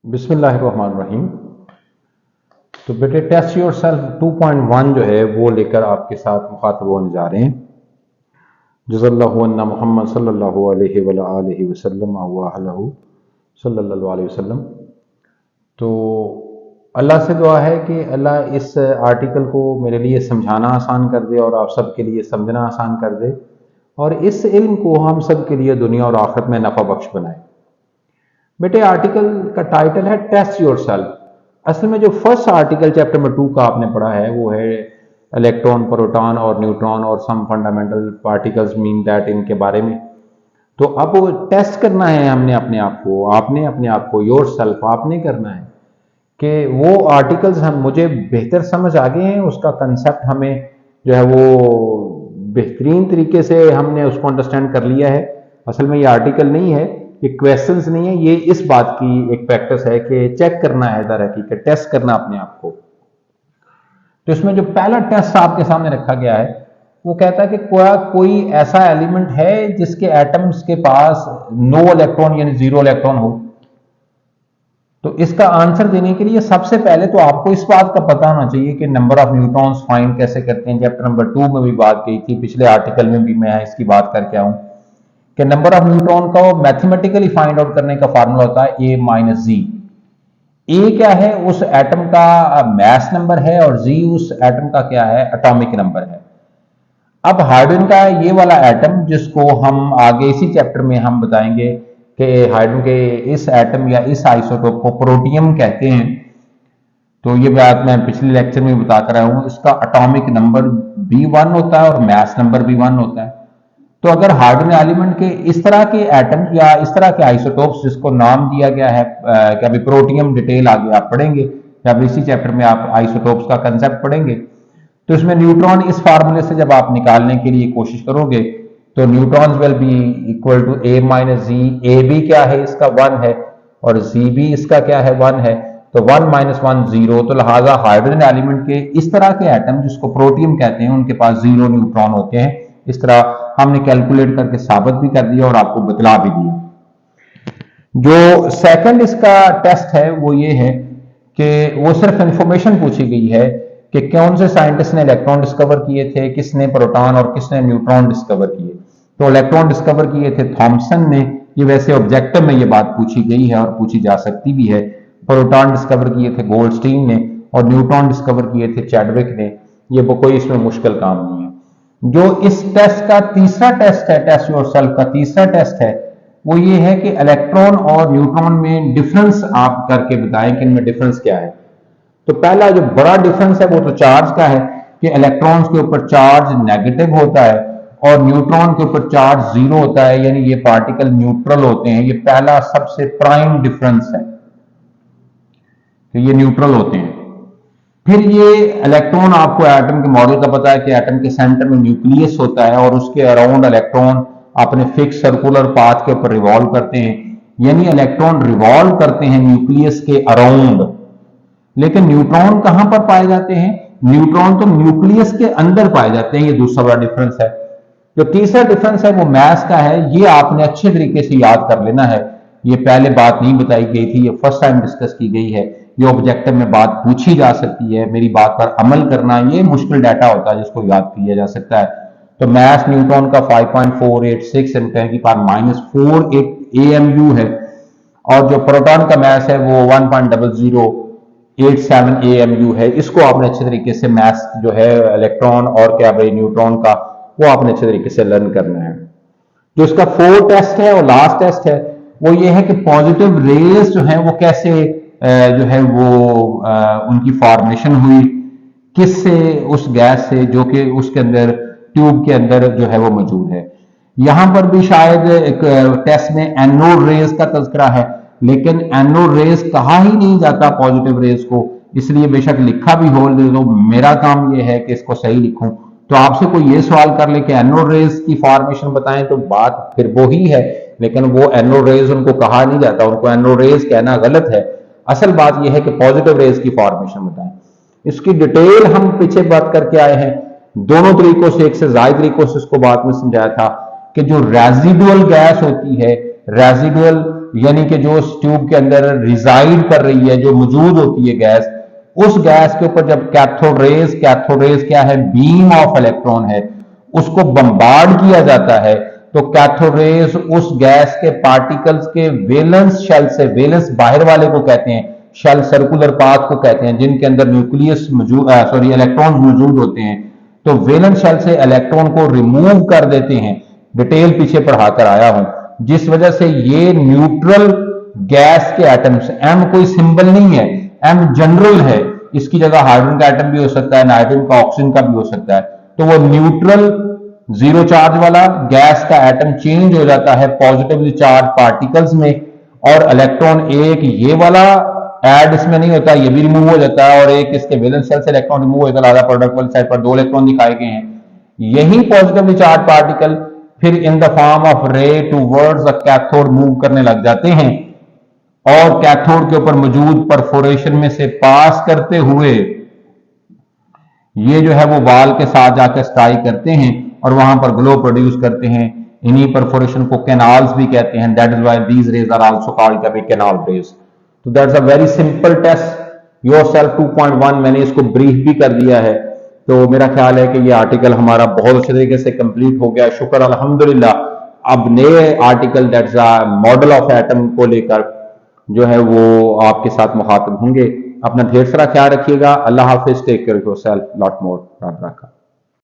बिस्मिल्लाहिर्रहमानिर्रहीम। तो बेटे टेस्ट योर सेल्फ 2.1 जो है वो लेकर आपके साथ मुखातब होने जा रहे हैं। जज़ल्लाहु अन्ना मुहम्मद सल्लल्लाहु अलैहि वसल्लम अव्वाहलहु सल्लल्लाहु अलैहि वसल्लम। तो अल्लाह से दुआ है कि अल्लाह इस आर्टिकल को मेरे लिए समझाना आसान कर दे और आप सब के लिए समझना आसान कर दे और इस इल्म को हम सब के लिए दुनिया और आखिरत में नफ़ा बख्श बनाए। बेटे आर्टिकल का टाइटल है टेस्ट योर सेल्फ। असल में जो फर्स्ट आर्टिकल चैप्टर नंबर 2 का आपने पढ़ा है वो है इलेक्ट्रॉन, प्रोटॉन और न्यूट्रॉन और some fundamental particles mean that, इनके बारे में। तो अब वो टेस्ट करना है हमने अपने आप को, आपने अपने आप को, योर सेल्फ आपने करना है कि वो आर्टिकल्स हम मुझे बेहतर समझ आ गए हैं, उसका कंसेप्ट हमें जो है वो बेहतरीन तरीके से हमने उसको अंडरस्टैंड कर लिया है। असल में ये आर्टिकल नहीं है, ये क्वेश्चंस नहीं है, ये इस बात की एक प्रैक्टिस है कि चेक करना है, दर हकीकत टेस्ट करना अपने आप को। तो इसमें जो पहला टेस्ट आपके सामने रखा गया है वो कहता है कि कोई ऐसा एलिमेंट है जिसके एटम्स के पास नो इलेक्ट्रॉन यानी जीरो इलेक्ट्रॉन हो। तो इसका आंसर देने के लिए सबसे पहले तो आपको इस बात का पता होना चाहिए कि नंबर ऑफ न्यूट्रॉन्स फाइंड कैसे करते हैं। चैप्टर नंबर 2 में भी बात की थी, पिछले आर्टिकल में भी मैं इसकी बात करके आऊं कि नंबर ऑफ न्यूट्रॉन का मैथमेटिकली फाइंड आउट करने का फार्मूला होता है ए माइनस जी। ए क्या है, उस एटम का मास नंबर है और जी उस एटम का क्या है, एटॉमिक नंबर है। अब हाइड्रोजन का ये वाला एटम जिसको हम आगे इसी चैप्टर में हम बताएंगे कि हाइड्रोजन के इस एटम या इस आइसोटोप को प्रोटियम कहते हैं। तो ये बात मैं पिछले लेक्चर में बता कर आया हूं। इसका एटॉमिक नंबर भी 1 होता है और मास नंबर भी 1 होता है। तो अगर हाइड्रोजन एलिमेंट के इस तरह के एटम या इस तरह के आइसोटोप्स जिसको नाम दिया गया है कि अभी प्रोटियम डिटेल आगे आप पढ़ेंगे या अभी इसी चैप्टर में आप आइसोटोप्स का कंसेप्ट पढ़ेंगे, तो इसमें न्यूट्रॉन इस फार्मूले से जब आप निकालने के लिए कोशिश करोगे तो neutrons will be equal to A minus G. A भी क्या है, इसका 1 है और जी भी इसका क्या है, 1 है। तो 1 माइनस 1 0। तो लिहाजा हाइड्रोजन एलिमेंट के इस तरह के एटम जिसको प्रोटियम कहते हैं उनके पास 0 न्यूट्रॉन होते हैं। इस तरह हमने कैलकुलेट करके साबित भी कर दिया और आपको बतला भी दिया। जो सेकंड इसका टेस्ट है वो ये है कि वो सिर्फ इंफॉर्मेशन पूछी गई है कि कौन से साइंटिस्ट ने इलेक्ट्रॉन डिस्कवर किए थे, किसने प्रोटॉन और किसने न्यूट्रॉन डिस्कवर किए। तो इलेक्ट्रॉन डिस्कवर किए थे थॉमसन ने। ये वैसे ऑब्जेक्टिव में ये बात पूछी गई है और पूछी जा सकती भी है। प्रोटॉन डिस्कवर किए थे गोल्डस्टीन ने और न्यूट्रॉन डिस्कवर किए थे चैडविक ने। ये कोई इसमें मुश्किल काम नहीं है। जो इस टेस्ट का तीसरा टेस्ट है, टेस्ट योरसेल्फ का तीसरा टेस्ट है, वो ये है कि इलेक्ट्रॉन और न्यूट्रॉन में डिफरेंस आप करके बताएं कि इनमें डिफरेंस क्या है। तो पहला जो बड़ा डिफरेंस है वो तो चार्ज का है कि इलेक्ट्रॉन्स के ऊपर चार्ज नेगेटिव होता है और न्यूट्रॉन के ऊपर चार्ज 0 होता है, यानी ये पार्टिकल न्यूट्रल होते हैं। ये पहला सबसे प्राइम डिफरेंस है कि ये न्यूट्रल होते हैं। फिर ये इलेक्ट्रॉन, आपको एटम के मॉडल का पता है कि एटम के सेंटर में न्यूक्लियस होता है और उसके अराउंड इलेक्ट्रॉन अपने फिक्स सर्कुलर पाथ के ऊपर रिवॉल्व करते हैं, यानी इलेक्ट्रॉन रिवॉल्व करते हैं न्यूक्लियस के अराउंड। लेकिन न्यूट्रॉन कहां पर पाए जाते हैं? न्यूट्रॉन तो न्यूक्लियस के अंदर पाए जाते हैं। ये दूसरा बड़ा डिफरेंस है। जो तीसरा डिफरेंस है वो मास का है। ये आपने अच्छे तरीके से याद कर लेना है। ये पहले बात नहीं बताई गई थी, ये फर्स्ट टाइम डिस्कस की गई है। ये ऑब्जेक्टिव में बात पूछी जा सकती है। मेरी बात पर अमल करना ये मुश्किल डाटा होता है जिसको याद किया जा सकता है। तो मास न्यूट्रॉन का 5.486 × 10⁻⁴ AMU है और जो प्रोटॉन का मास है वो 1.0087 AMU है। इसको आपने अच्छे तरीके से मास जो है इलेक्ट्रॉन और क्या भाई न्यूट्रॉन का, वो आपने अच्छे तरीके से लर्न करना है। जो इसका 4th टेस्ट है और लास्ट टेस्ट है वो ये है कि पॉजिटिव रेज जो है वो कैसे जो है वो उनकी फॉर्मेशन हुई, किससे, उस गैस से जो कि उसके अंदर ट्यूब के अंदर जो है वो मौजूद है। यहां पर भी शायद एक टेस्ट में एनोड रेज का तज़किरा है, लेकिन एनोड रेज कहा ही नहीं जाता पॉजिटिव रेज को, इसलिए बेशक लिखा भी हो तो मेरा काम ये है कि इसको सही लिखूं। तो आपसे कोई ये सवाल कर ले कि एनोड रेज की फॉर्मेशन बताएं तो बात फिर वो ही है, लेकिन वो एनोड रेज उनको कहा नहीं जाता, उनको एनोड रेज कहना गलत है। असल बात यह है कि पॉजिटिव रेज की फॉर्मेशन बताएं। इसकी डिटेल हम पीछे बात करके आए हैं दोनों तरीकों से, एक से ज्यादा तरीकों से इसको बात में समझाया था कि जो रेजिडुअल गैस होती है रेजिडुअल यानी कि जो उस ट्यूब के अंदर रिजाइड कर रही है, जो मौजूद होती है गैस, उस गैस के ऊपर जब कैथोड रेज क्या है, बीम ऑफ इलेक्ट्रॉन है, उसको बम्बार्ड किया जाता है, तो कैथोड रेज उस गैस के पार्टिकल्स के वेलेंस शेल से, वेलेंस बाहर वाले को कहते हैं, शेल सर्कुलर पाथ को कहते हैं, जिनके अंदर न्यूक्लियस मौजूद इलेक्ट्रॉन मौजूद होते हैं, तो वेलेंस शेल से इलेक्ट्रॉन को रिमूव कर देते हैं। डिटेल पीछे पढ़ाकर आया हूं, जिस वजह से ये न्यूट्रल गैस के एटम्स, एम कोई सिंबल नहीं है, एम जनरल है, इसकी जगह हाइड्रोजन का एटम भी हो सकता है, नाइट्रोजन का, ऑक्सीजन का भी हो सकता है, तो वो न्यूट्रल जीरो चार्ज वाला गैस का एटम चेंज हो जाता है पॉजिटिवली चार्ज पार्टिकल्स में, और इलेक्ट्रॉन एक ये वाला ऐड इसमें नहीं होता, ये भी रिमूव हो जाता है, और एक इसके वैलेंस शेल से इलेक्ट्रॉन रिमूव हो जाता है, प्रोडक्ट वाली साइड पर दो इलेक्ट्रॉन दिखाए गए हैं। यही पॉजिटिवली चार्ज पार्टिकल फिर इन द फॉर्म ऑफ रे टूवर्ड्स द कैथोड मूव करने लग जाते हैं, और कैथोड के ऊपर मौजूद परफोरेशन में से पास करते हुए ये जो है वो वाल के साथ जाकर स्ट्राइक करते हैं और वहां पर ग्लो प्रोड्यूस करते हैं। इन्हीं परफोरेशन को कैनाल्स भी कहते हैं, that is why these rays are also called canal rays. तो that's a very simple test yourself 2.1, मैंने इसको ब्रीफ भी कर दिया है। तो मेरा ख्याल है कि ये आर्टिकल हमारा बहुत अच्छे तरीके से कंप्लीट हो गया, शुक्र अल्हम्दुलिल्लाह। अब नए article that's a model of atom को लेकर जो है वो आपके साथ मुखातिब होंगे। अपना ढेर सारा ख्याल रखिएगा। अल्लाह हाफिज, take care of yourself, lot more, रात रखा।